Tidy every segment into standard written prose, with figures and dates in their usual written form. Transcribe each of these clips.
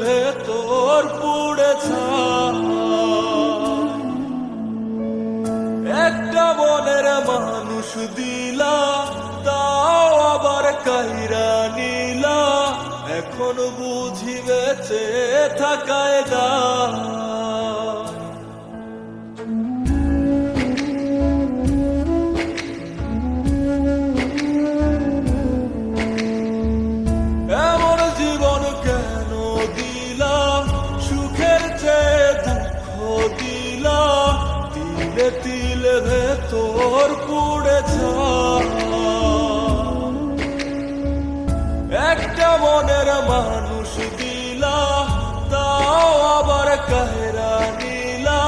ভেতর পুড়েছে। একটা মনের মানুষ দিলা, তাও আবার কাইরা নিলা, এখন বুঝি বেঁচে থাকায় দা। এমন জীবন কেন দিলা, সুখের চেয়ে দুঃখ দিলা, তিলে তিলে ভেতর পুড়েছে। একটা মনের মানুষ দিলা, তাও আবার কাহেরা নিলা,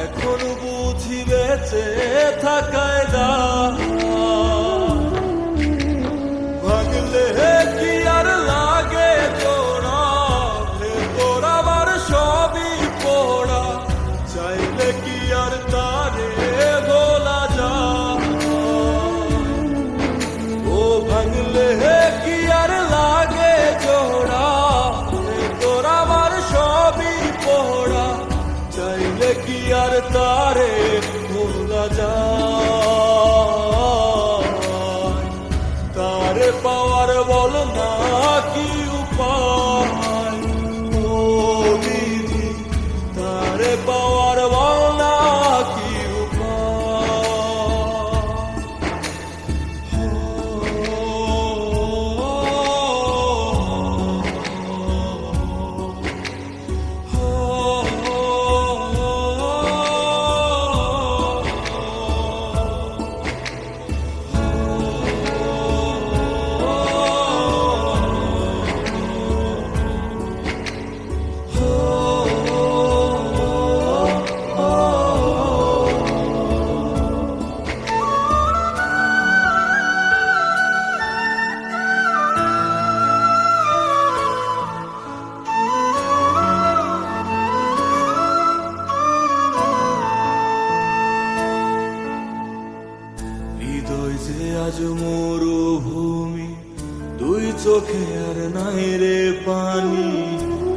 এখন বুঝি বেঁচে থাকায় দা। ভাঙলে কি আর লাগে জোড়া, ভেতর আবার সবই পোড়া, চাইলে কি আর তারে বলা যায়। ও ভাঙলে কি আর লাগে জোড়া, ভেতর আবার সবই পোড়া, চাইলে কি আর তারে বলা যায়। তারে পাওয়ার বল না কি উপায়, ও বিধি তারে পাওয়ার বল না কি হৃদয় যে আজ মরুভূমি, দুই চোখে আর নাই রে পানি,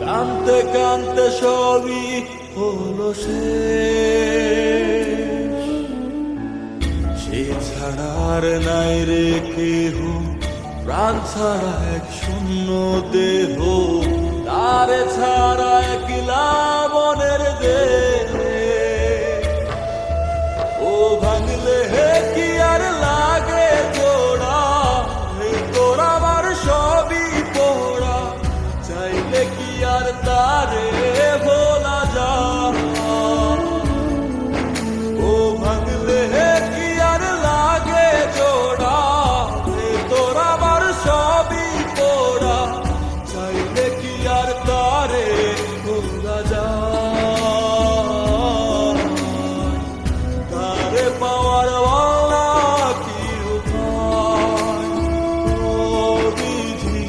কানতে কানতে সবই হলো শেষ। সে ছাড়া আর নাই রে কেহ, প্রাণ ছাড়া এক শূন্য দেহ, তারে ছাড়া একলা বনের দেহ। ও ভাঙলে কি আর লাগে জোড়া, ভেতর আবার সবই পোড়া, চাইলে কি আর তারে ভোলা যায়। ও ভাঙলে কি আর লাগে জোড়া, ভেতর আবার সবই পোড়া, চাইলে কি আর তারে ভোলা যায়। তারে পাওয়ার ওয়ালা কি উপায়, ও বিধি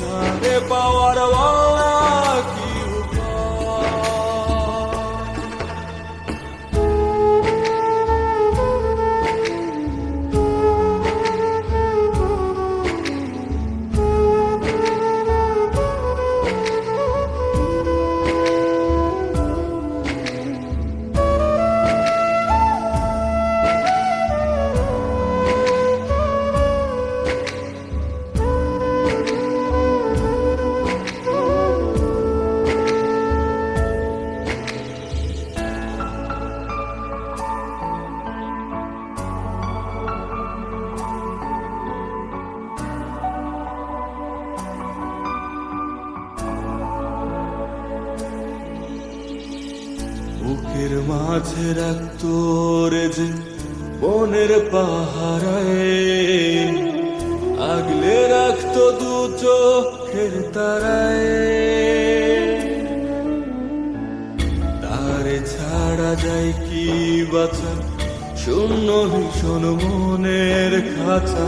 তারে পাওয়ার ওয়ালা কি উপায়। বুকের মাঝে রাখতো রে যে বনের পাহারায়, আগলে রাখতো দু চোখের তারায়। তারে ছাড়া যায় কি বাঁচা, শূন্য ভীষণ মনের খাঁচা,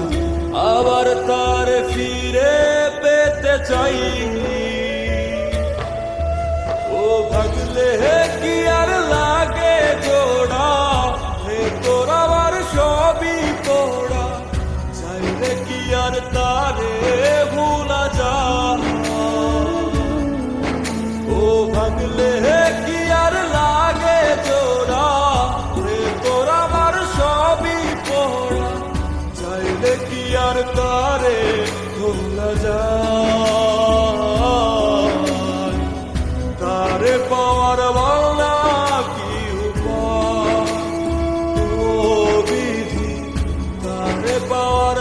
আবার তারে ফিরে পেতে চাই। ও ভাগলে কি আর লাগে জোড়া, ভেতর আবার সবই পোড়া, চাইলে কি আর তারে ভোলা যায়। ভোলা যায়, তারে পাওয়ার বাংলা কি উপায়, ও বিধি তারে পাওয়ার